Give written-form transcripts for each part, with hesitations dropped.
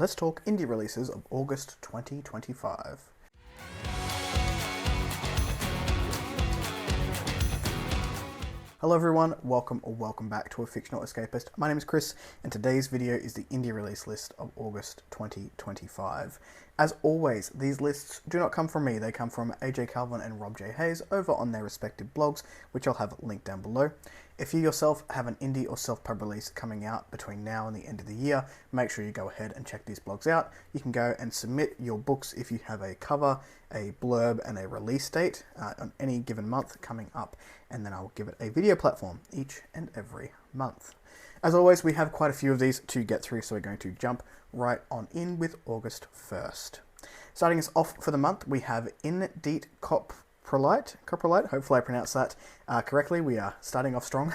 Let's talk indie releases of August 2025. Hello everyone, welcome back to A Fictional Escapist. My name is Kris, and today's video is the indie release list of August 2025. As always, these lists do not come from me, they come from AJ Calvin and Rob J. Hayes over on their respective blogs, which I'll have linked down below. If you yourself have an indie or self-pub release coming out between now and the end of the year, make sure you go ahead and check these blogs out. You can go and submit your books if you have a cover, a blurb, and a release date on any given month coming up, and then I'll give it a video platform each and every month. As always, we have quite a few of these to get through, so we're going to jump right on in with August 1st. Starting us off for the month, we have Deep Coprolite, hopefully I pronounced that correctly. We are starting off strong.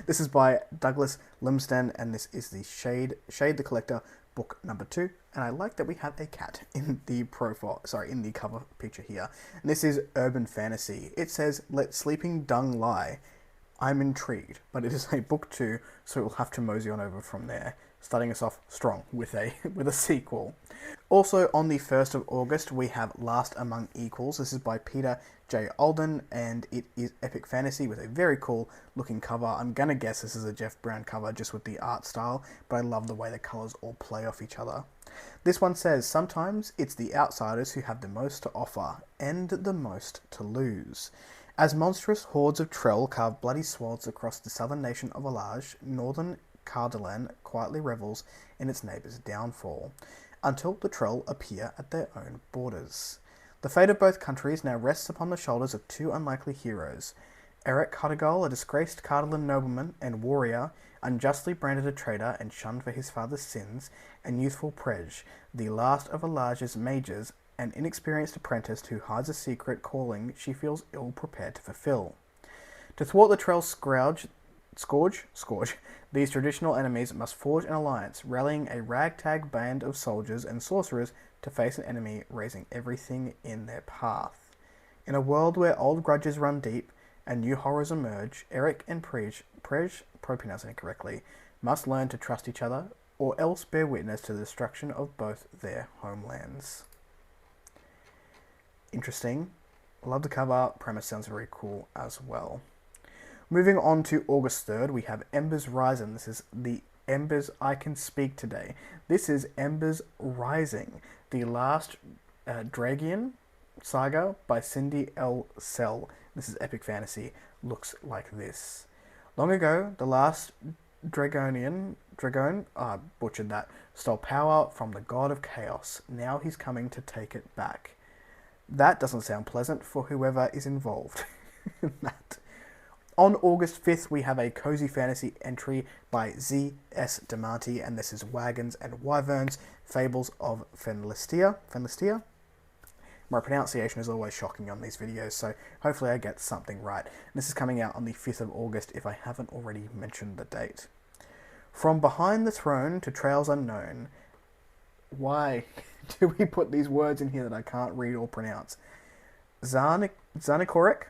This is by Douglas Limsden, and this is the Shade the Collector book number 2. And I like that we have a cat in the in the cover picture here. And this is urban fantasy. It says, "Let sleeping dung lie." I'm intrigued, but it is a book 2, so we'll have to mosey on over from there. Starting us off strong with a sequel. Also on the 1st of August, we have Last Among Equals. This is by Peter J. Alden, and it is epic fantasy with a very cool looking cover. I'm gonna guess this is a Jeff Brown cover just with the art style, but I love the way the colors all play off each other. This one says, "Sometimes it's the outsiders who have the most to offer and the most to lose." As monstrous hordes of Trell carve bloody swaths across the southern nation of Alage, northern Cardalan quietly revels in its neighbour's downfall, until the Trell appear at their own borders. The fate of both countries now rests upon the shoulders of two unlikely heroes. Eric Cardigal, a disgraced Cardalan nobleman and warrior, unjustly branded a traitor and shunned for his father's sins, and youthful Prej, the last of Alage's mages, an inexperienced apprentice who hides a secret calling she feels ill-prepared to fulfill. To thwart the Trell's scourge, these traditional enemies must forge an alliance, rallying a ragtag band of soldiers and sorcerers to face an enemy raising everything in their path. In a world where old grudges run deep and new horrors emerge, Eric and Prej, probably pronouncing it correctly, must learn to trust each other, or else bear witness to the destruction of both their homelands. Interesting. Love the cover. Premise sounds very cool as well. Moving on to August 3rd, we have Embers Rising. This is the Embers I Can Speak Today. This is Embers Rising, the last Dragian saga by Cindy L. Sell. This is epic fantasy. Looks like this. Long ago, the last Dragon, butchered that, stole power from the god of chaos. Now he's coming to take it back. That doesn't sound pleasant for whoever is involved in that. On August 5th, we have a cozy fantasy entry by Z.S. Demanti, and this is Wagons and Wyverns, Fables of Fenlistia. My pronunciation is always shocking on these videos, so hopefully I get something right. This is coming out on the 5th of August, if I haven't already mentioned the date. From Behind the Throne to Trails Unknown. Why do we put these words in here that I can't read or pronounce? Zanikorek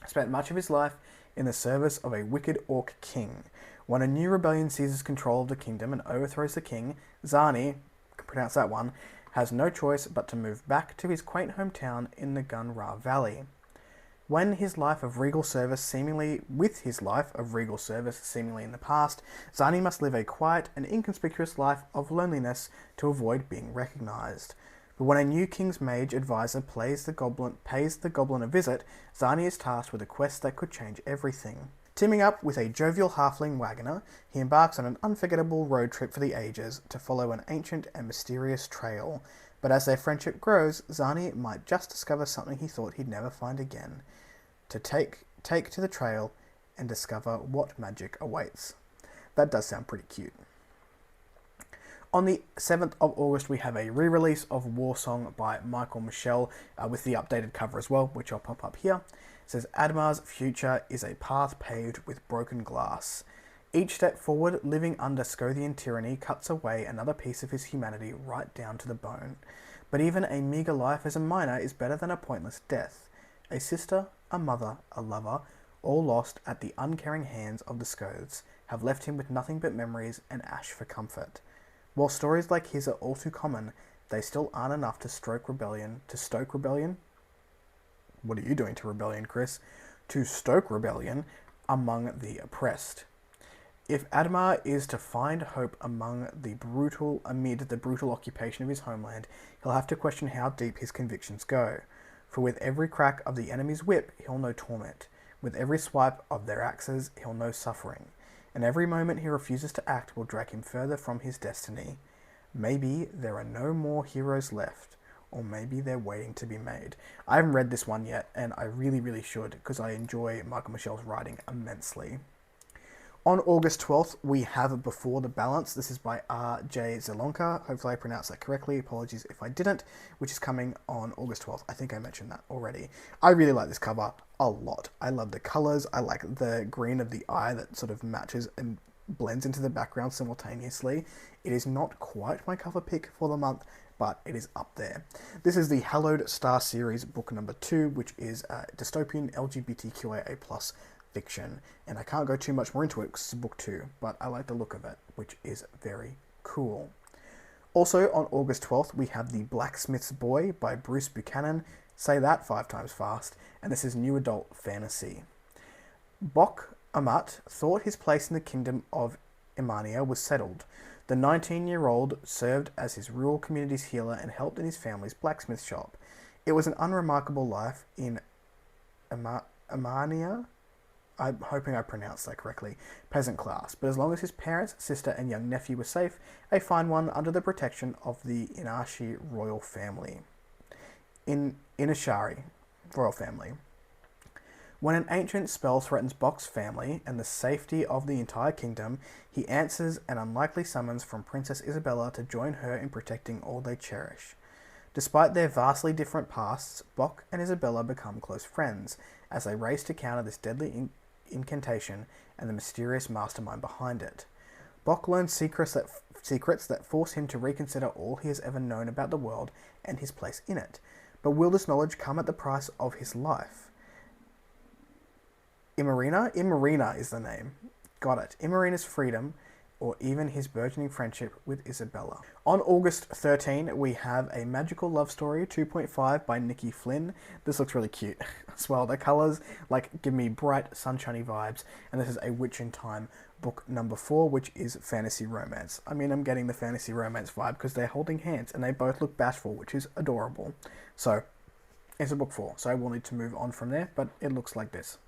spent much of his life in the service of a wicked orc king. When a new rebellion seizes control of the kingdom and overthrows the king, Zani, can pronounce that one, has no choice but to move back to his quaint hometown in the Gun-Ra Valley. With his life of regal service seemingly in the past, Zani must live a quiet and inconspicuous life of loneliness to avoid being recognized. But when a new King's Mage advisor pays the goblin a visit, Zani is tasked with a quest that could change everything. Teaming up with a jovial halfling wagoner, he embarks on an unforgettable road trip for the ages to follow an ancient and mysterious trail. But as their friendship grows, Zani might just discover something he thought he'd never find again. To take to the trail and discover what magic awaits. That does sound pretty cute. On the 7th of August, we have a re-release of Warsong by Michael Michel with the updated cover as well, which I'll pop up here. It says, Admar's future is a path paved with broken glass. Each step forward, living under Scythian tyranny, cuts away another piece of his humanity right down to the bone. But even a meagre life as a miner is better than a pointless death. A sister, a mother, a lover, all lost at the uncaring hands of the Scoths, have left him with nothing but memories and ash for comfort. While stories like his are all too common, they still aren't enough to stoke rebellion. To stoke rebellion? What are you doing to rebellion, Kris? To stoke rebellion among the oppressed. If Admar is to find hope amid the brutal occupation of his homeland, he'll have to question how deep his convictions go. For with every crack of the enemy's whip, he'll know torment. With every swipe of their axes, he'll know suffering. And every moment he refuses to act will drag him further from his destiny. Maybe there are no more heroes left, or maybe they're waiting to be made. I haven't read this one yet, and I really, really should, because I enjoy Michael Michel's writing immensely. On August 12th, we have Before the Balance. This is by R.J. Zelonka. Hopefully I pronounced that correctly. Apologies if I didn't, which is coming on August 12th. I think I mentioned that already. I really like this cover a lot. I love the colors. I like the green of the eye that sort of matches and blends into the background simultaneously. It is not quite my cover pick for the month, but it is up there. This is the Hallowed Star series, book number 2, which is dystopian LGBTQIA+ fiction, and I can't go too much more into it because it's book 2, but I like the look of it, which is very cool. Also on August 12th, we have The Blacksmiths Boy by Bruce Buchanan. Say that 5 times fast. And this is new adult fantasy. Bok Amat thought his place in the kingdom of Imania was settled. The 19-year-old served as his rural community's healer and helped in his family's blacksmith shop. It was an unremarkable life in Imania. I'm hoping I pronounced that correctly, peasant class, but as long as his parents, sister, and young nephew were safe, a fine one under the protection of the Inashi royal family. Inashari royal family. When an ancient spell threatens Bok's family and the safety of the entire kingdom, he answers an unlikely summons from Princess Isabella to join her in protecting all they cherish. Despite their vastly different pasts, Bok and Isabella become close friends as they race to counter this deadly incantation and the mysterious mastermind behind it. Bok learns secrets that force him to reconsider all he has ever known about the world and his place in it. But will this knowledge come at the price of his life? Imarina is the name. Got it. Imarina's freedom, or even his burgeoning friendship with Isabella. On August 13, we have A Magical Love Story 2.5 by Nikki Flynn. This looks really cute as well. The colours give me bright, sunshiny vibes, and this is A Witch in Time, book number 4, which is fantasy romance. I mean, I'm getting the fantasy romance vibe because they're holding hands and they both look bashful, which is adorable. So, it's a book 4, so I will need to move on from there, but it looks like this.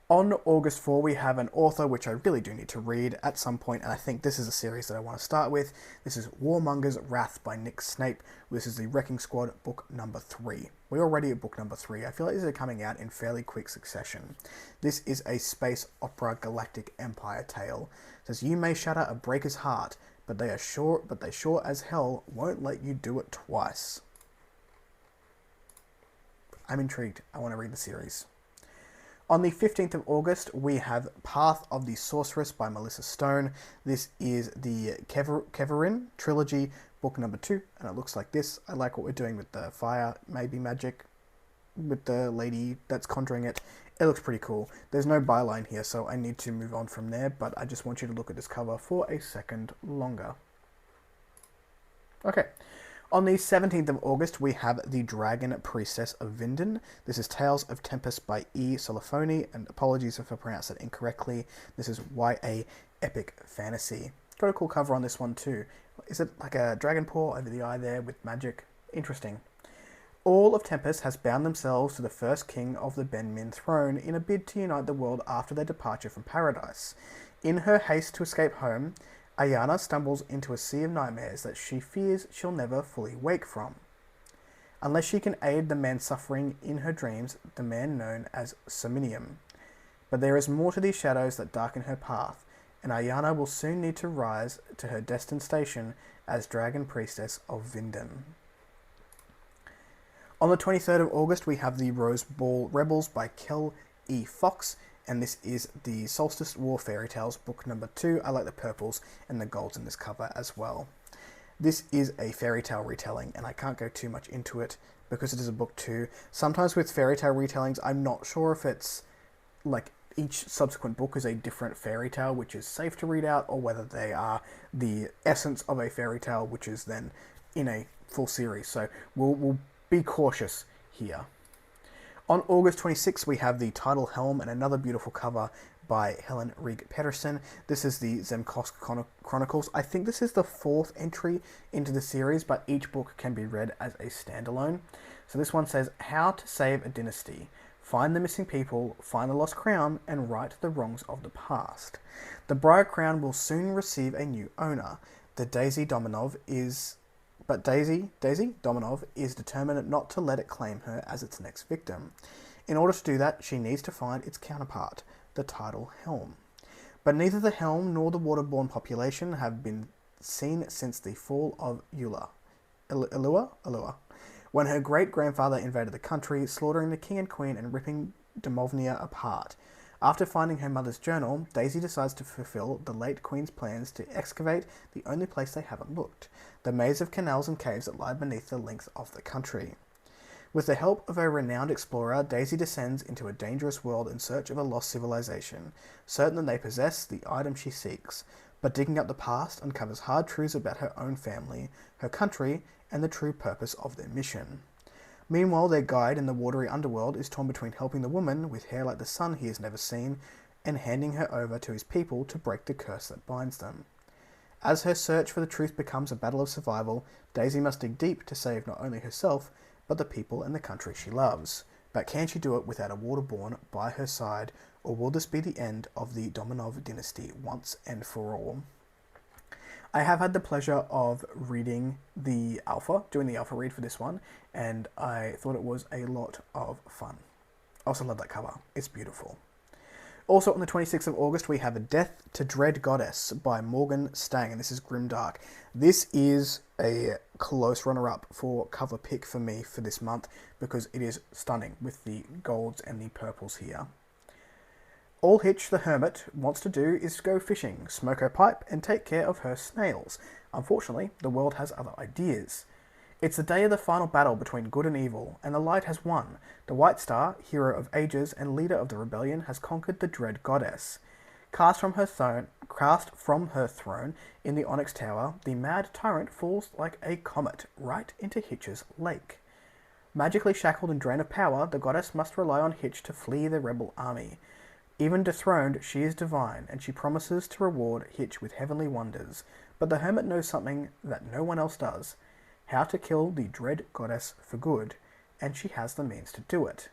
On August 4, we have an author which I really do need to read at some point, and I think this is a series that I want to start with. This is Warmonger's Wrath by Nick Snape. This is the Wrecking Squad, book number 3. We're already at book number 3. I feel like these are coming out in fairly quick succession. This is a space opera galactic empire tale. It says, you may shatter a breaker's heart, but they sure as hell won't let you do it twice. I'm intrigued. I want to read the series. On the 15th of August, we have Path of the Sorceress by Melissa Stone. This is the Keverin trilogy, book number 2, and it looks like this. I like what we're doing with the fire, maybe magic, with the lady that's conjuring it. It looks pretty cool. There's no byline here, so I need to move on from there, but I just want you to look at this cover for a second longer. Okay. On the 17th of August, we have The Dragon Priestess of Vinden. This is Tales of Tempest by E. Solifoni, and apologies if I pronounced it incorrectly. This is YA Epic Fantasy. Got a cool cover on this one too. Is it like a dragon paw over the eye there with magic? Interesting. All of Tempest has bound themselves to the first king of the Ben Min throne in a bid to unite the world after their departure from paradise. In her haste to escape home, Ayana stumbles into a sea of nightmares that she fears she'll never fully wake from. Unless she can aid the man suffering in her dreams, the man known as Somnium. But there is more to these shadows that darken her path, and Ayana will soon need to rise to her destined station as Dragon Priestess of Vinden. On the 23rd of August, we have The Rose Ball Rebels by Kel E. Fox, and this is the Solstice War Fairy Tales, book number 2. I like the purples and the golds in this cover as well. This is a fairy tale retelling, and I can't go too much into it because it is a book 2. Sometimes with fairy tale retellings, I'm not sure if it's each subsequent book is a different fairy tale, which is safe to read out, or whether they are the essence of a fairy tale, which is then in a full series. So we'll be cautious here. On August 26th, we have the Tidal Helm and another beautiful cover by Helen Rigg Pedersen. This is the Zemkosk Chronicles. I think this is the 4th entry into the series, but each book can be read as a standalone. So this one says, How to Save a Dynasty. Find the missing people, find the lost crown, and right the wrongs of the past. The Briar Crown will soon receive a new owner. Daisy Dominov is determined not to let it claim her as its next victim. In order to do that, she needs to find its counterpart, the Tidal Helm. But neither the Helm nor the waterborne population have been seen since the fall of Elua, when her great-grandfather invaded the country, slaughtering the king and queen and ripping Domovnia apart. After finding her mother's journal, Daisy decides to fulfill the late queen's plans to excavate the only place they haven't looked, the maze of canals and caves that lie beneath the length of the country. With the help of a renowned explorer, Daisy descends into a dangerous world in search of a lost civilization, certain that they possess the item she seeks, but digging up the past uncovers hard truths about her own family, her country, and the true purpose of their mission. Meanwhile, their guide in the watery underworld is torn between helping the woman, with hair like the sun he has never seen, and handing her over to his people to break the curse that binds them. As her search for the truth becomes a battle of survival, Daisy must dig deep to save not only herself, but the people and the country she loves. But can she do it without a waterborne by her side, or will this be the end of the Dominov dynasty once and for all? I have had the pleasure of reading the alpha, doing the alpha read for this one, and I thought it was a lot of fun. I also love that cover. It's beautiful. Also on the 26th of August, we have A Death to Dread Goddess by Morgan Stang, and this is grimdark. This is a close runner-up for cover pick for me for this month, because it is stunning with the golds and the purples here. All Hitch the Hermit wants to do is go fishing, smoke her pipe, and take care of her snails. Unfortunately, the world has other ideas. It's the day of the final battle between good and evil, and the light has won. The White Star, hero of ages and leader of the rebellion, has conquered the dread goddess. Cast from her throne in the Onyx Tower, the mad tyrant falls like a comet right into Hitch's lake. Magically shackled and drained of power, the goddess must rely on Hitch to flee the rebel army. Even dethroned, she is divine, and she promises to reward Hitch with heavenly wonders. But the hermit knows something that no one else does: how to kill the dread goddess for good, and she has the means to do it.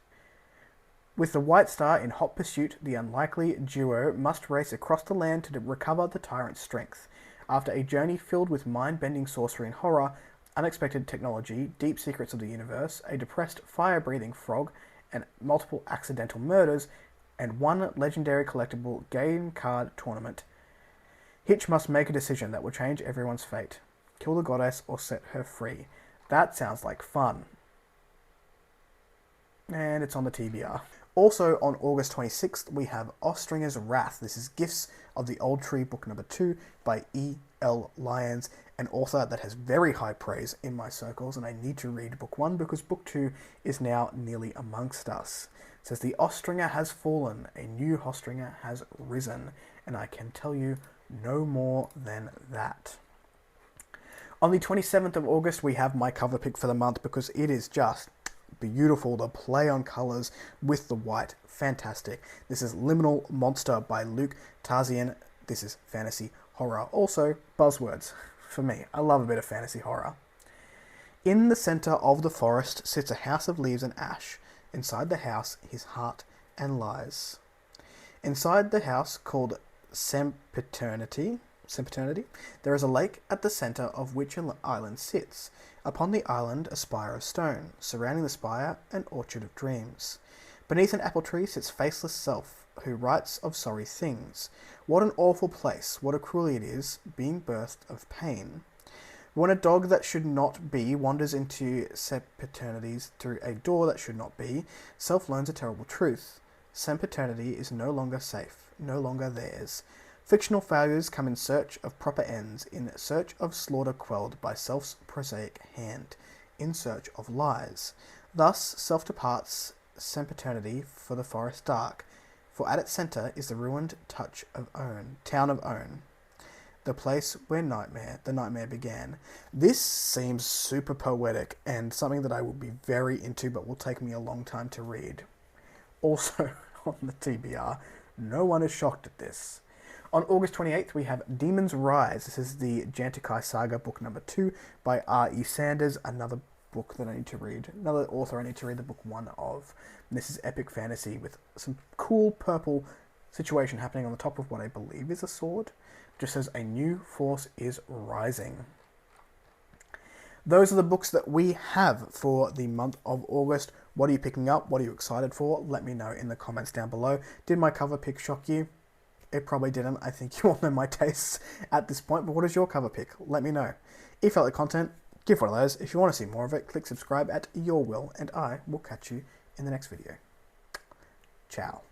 With the White Star in hot pursuit, the unlikely duo must race across the land to recover the tyrant's strength. After a journey filled with mind-bending sorcery and horror, unexpected technology, deep secrets of the universe, a depressed fire-breathing frog, and multiple accidental murders, and one legendary collectible game card tournament, Hitch must make a decision that will change everyone's fate. Kill the goddess or set her free. That sounds like fun. And it's on the TBR. Also on August 26th, we have Austringer's Wrath. This is Gifts of the Old Tree, book number 2 by E.L. Lyons, an author that has very high praise in my circles, and I need to read book 1 because book 2 is now nearly amongst us. It says, the Austringer has fallen, a new Austringer has risen, and I can tell you no more than that. On the 27th of August, we have my cover pick for the month because it is just beautiful. The play on colours with the white, fantastic. This is Liminal Monster by Luke Tarzian. This is fantasy horror. Also, buzzwords for me. I love a bit of fantasy horror. In the centre of the forest sits a house of leaves and ash. Inside the house, his heart and lies. Inside the house, called Sempiternity, there is a lake at the centre of which an island sits. Upon the island, a spire of stone. Surrounding the spire, an orchard of dreams. Beneath an apple tree sits faceless self, who writes of sorry things. What an awful place, what a cruelty it is, being birthed of pain. When a dog that should not be wanders into sempiternities through a door that should not be, self learns a terrible truth. Sempiternity is no longer safe, no longer theirs. Fictional failures come in search of proper ends, in search of slaughter quelled by self's prosaic hand, in search of lies. Thus self departs sempiternity for the forest dark, for at its centre is the ruined town of Own, the place where the nightmare began. This seems super poetic and something that I would be very into, but will take me a long time to read. Also, on the TBR, no one is shocked at this. On August 28th, we have Demons Rise. This is the Jantakai Saga, book number 2 by R.E. Sanders, another book that I need to read, another author I need to read the book 1 of. And this is epic fantasy with some cool purple situation happening on the top of what I believe is a sword. Just says a new force is rising. Those are the books that we have for the month of August. What are you picking up? What are you excited for? Let me know in the comments down below. Did my cover pick shock you? It probably didn't. I think you all know my tastes at this point, but what is your cover pick? Let me know. If you like the content, give one of those. If you want to see more of it, click subscribe at your will, and I will catch you in the next video. Ciao.